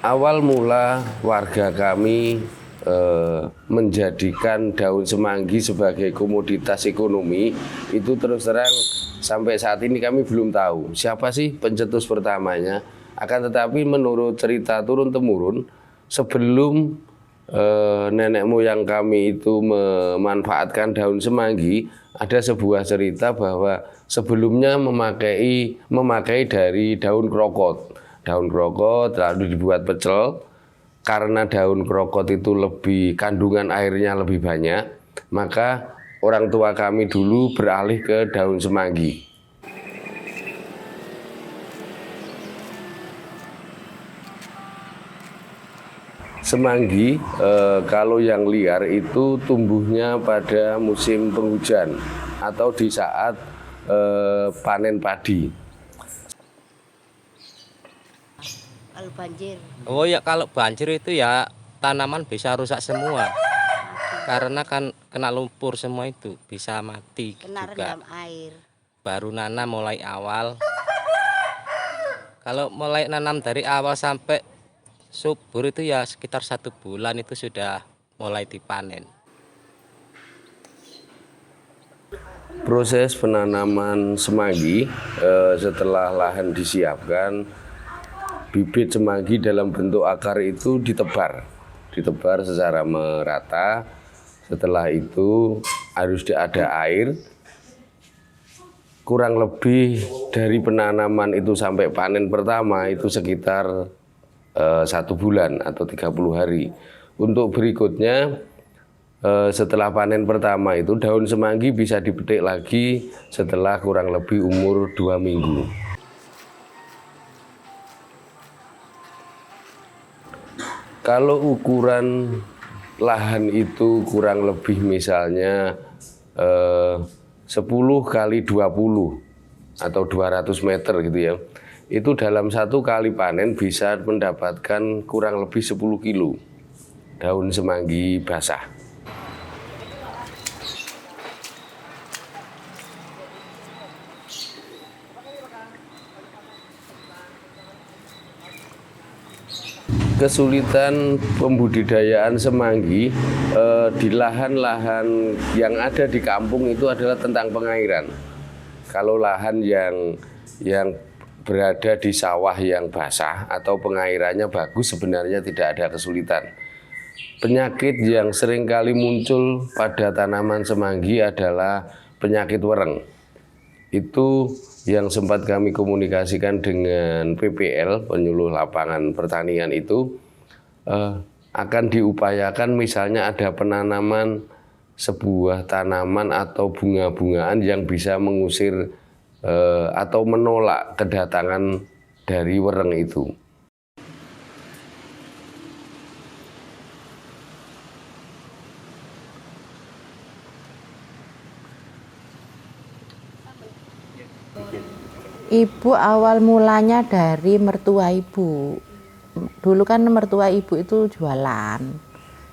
Awal mula warga kami menjadikan daun semanggi sebagai komoditas ekonomi itu terus terang sampai saat ini kami belum tahu siapa sih pencetus pertamanya. Akan tetapi menurut cerita turun-temurun sebelum nenek moyang kami itu memanfaatkan daun semanggi, ada sebuah cerita bahwa sebelumnya memakai dari daun krokot. Daun krokot lalu dibuat pecel. Karena daun krokot itu kandungan airnya lebih banyak, maka orang tua kami dulu beralih ke daun semanggi. Semanggi kalau yang liar itu tumbuhnya pada musim penghujan atau di saat panen padi. Kalau banjir. Oh ya, kalau banjir itu ya tanaman bisa rusak semua. Karena kan kena lumpur semua itu bisa mati Kena juga. rendam air. Baru nanam mulai awal. Kalau mulai nanam dari awal sampai subur itu ya sekitar 1 bulan itu sudah mulai dipanen. Proses penanaman semanggi setelah lahan disiapkan, bibit semanggi dalam bentuk akar itu ditebar secara merata. Setelah itu harus ada air. Kurang lebih dari penanaman itu sampai panen pertama itu sekitar 1 bulan atau 30 hari. Untuk berikutnya setelah panen pertama itu daun semanggi bisa dipetik lagi setelah kurang lebih umur 2 minggu. Kalau ukuran lahan itu kurang lebih misalnya 10 kali 20 atau 200 meter gitu ya. Itu dalam 1 kali panen bisa mendapatkan kurang lebih 10 kilo daun semanggi basah. Kesulitan pembudidayaan semanggi di lahan-lahan yang ada di kampung itu adalah tentang pengairan. Kalau lahan yang berada di sawah yang basah atau pengairannya bagus sebenarnya tidak ada kesulitan. Penyakit yang sering kali muncul pada tanaman semanggi adalah penyakit wereng. Itu yang sempat kami komunikasikan dengan PPL, penyuluh lapangan pertanian itu, akan diupayakan misalnya ada penanaman sebuah tanaman atau bunga-bungaan yang bisa mengusir atau menolak kedatangan dari wereng itu. Ibu awal mulanya dari mertua ibu. Dulu kan mertua ibu itu jualan,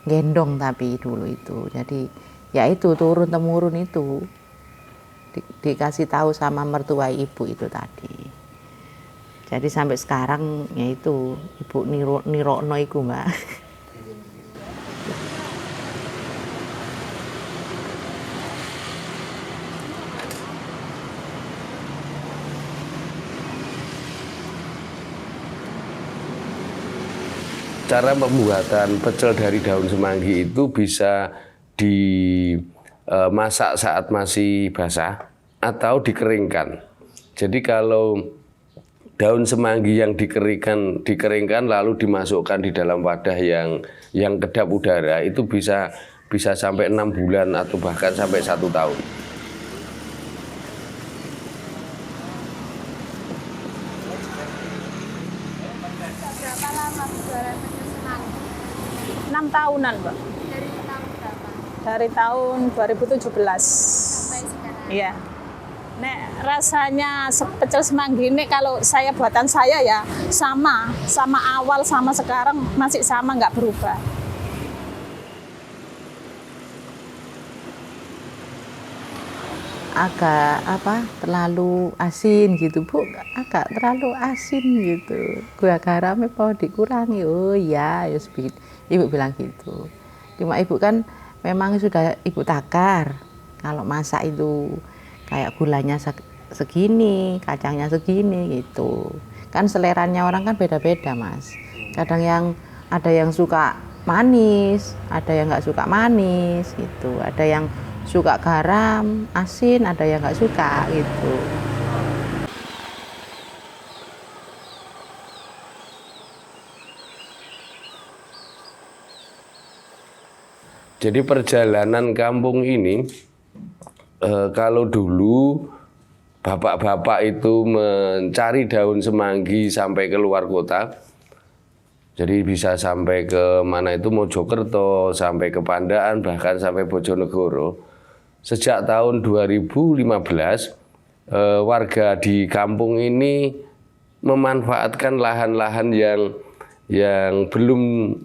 gendong tapi dulu itu. Jadi ya itu turun-temurun itu dikasih tahu sama mertua ibu itu tadi. Jadi sampai sekarang ya itu ibu nirokno iku, Mbak. Cara pembuatan pecel dari daun semanggi itu bisa dimasak saat masih basah atau dikeringkan. Jadi kalau daun semanggi yang dikeringkan lalu dimasukkan di dalam wadah yang kedap udara itu bisa sampai 6 bulan atau bahkan sampai 1 tahun. Berapa lama jualan pecel semanggi? 6 tahunan, Mbak. Dari tahun berapa? Dari tahun 2017. Sampai sekarang? Iya. Nek rasanya pecel semanggi ini kalau buatan saya ya sama awal sama sekarang masih sama, nggak berubah. agak terlalu asin gitu Bu, agak terlalu asin gitu, gula garamnya mau dikurangi. Oh iya, ya ibu bilang gitu. Cuma ibu kan memang sudah ibu takar kalau masak itu kayak gulanya segini, kacangnya segini gitu. Kan seleranya orang kan beda-beda Mas. Kadang ada yang suka manis, ada yang nggak suka manis gitu, ada yang suka garam, asin, ada yang nggak suka gitu. Jadi perjalanan kampung ini, kalau dulu bapak-bapak itu mencari daun semanggi sampai ke luar kota, jadi bisa sampai ke mana itu Mojokerto, sampai ke Pandaan, bahkan sampai Bojonegoro. Sejak tahun 2015, warga di kampung ini memanfaatkan lahan-lahan yang belum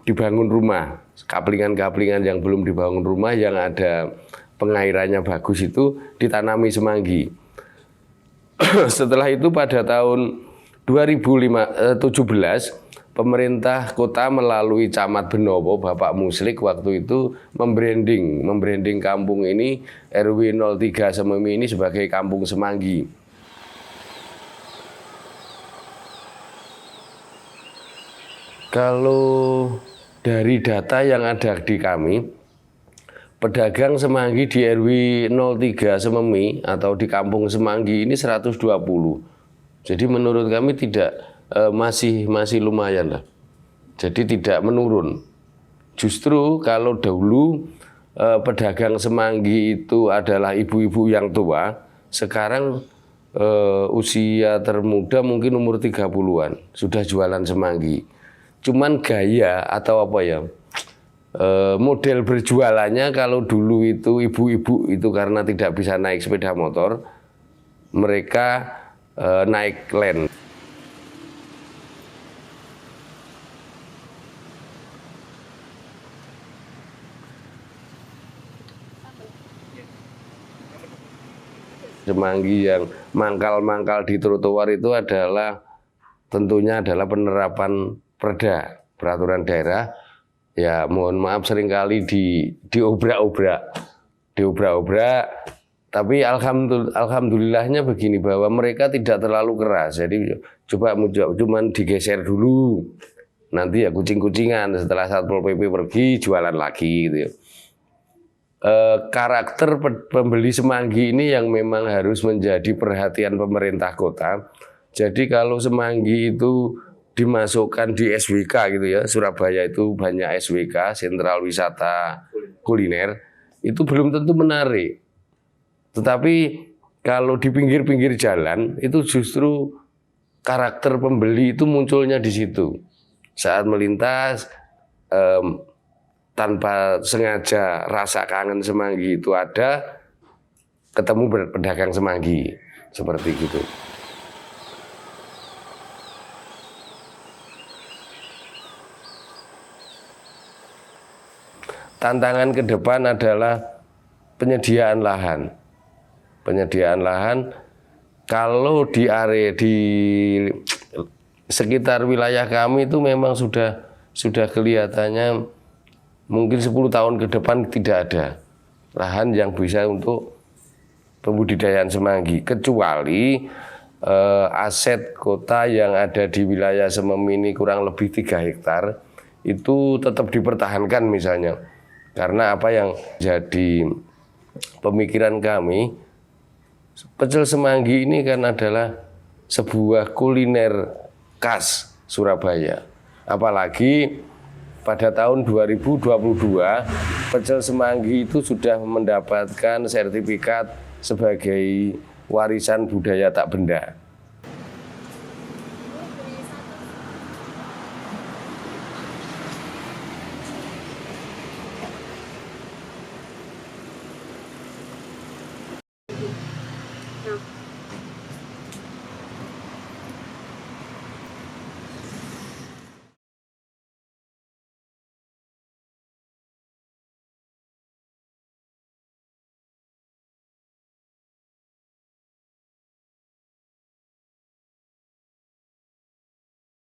dibangun rumah, kaplingan-kaplingan yang belum dibangun rumah, yang ada pengairannya bagus itu ditanami semanggi. Setelah itu pada tahun 2017, pemerintah kota melalui Camat Benowo, Bapak Muslik waktu itu membranding kampung ini RW 03 Sememi ini sebagai kampung semanggi. Kalau dari data yang ada di kami, pedagang semanggi di RW 03 Sememi atau di kampung semanggi ini 120. Jadi menurut kami masih lumayan lah. Jadi tidak menurun. Justru kalau dahulu pedagang semanggi itu adalah ibu-ibu yang tua, sekarang usia termuda mungkin umur 30-an sudah jualan semanggi. Cuman gaya atau model berjualannya, kalau dulu itu ibu-ibu itu karena tidak bisa naik sepeda motor, mereka naik len. Semanggi yang mangkal-mangkal di trotoar itu tentunya adalah penerapan peraturan daerah. Ya mohon maaf seringkali diobrak-obrak. Tapi alhamdulillahnya begini, bahwa mereka tidak terlalu keras. Jadi cuman digeser dulu. Nanti ya kucing-kucingan, setelah Satpol PP pergi jualan lagi gitu ya. Karakter pembeli semanggi ini yang memang harus menjadi perhatian pemerintah kota. Jadi kalau semanggi itu dimasukkan di SWK gitu ya, Surabaya itu banyak SWK, Sentral Wisata Kuliner, itu belum tentu menarik. Tetapi kalau di pinggir-pinggir jalan itu justru karakter pembeli itu munculnya di situ. Saat melintas, tanpa sengaja rasa kangen semanggi itu ada, ketemu pedagang semanggi, seperti gitu. Tantangan ke depan adalah penyediaan lahan. Penyediaan lahan, kalau di area di sekitar wilayah kami itu memang sudah kelihatannya mungkin 10 tahun ke depan tidak ada lahan yang bisa untuk pembudidayaan semanggi, kecuali aset kota yang ada di wilayah Sememi ini kurang lebih 3 hektar itu tetap dipertahankan misalnya. Karena apa yang jadi pemikiran kami, pecel semanggi ini kan adalah sebuah kuliner khas Surabaya. Apalagi pada tahun 2022, pecel semanggi itu sudah mendapatkan sertifikat sebagai warisan budaya tak benda.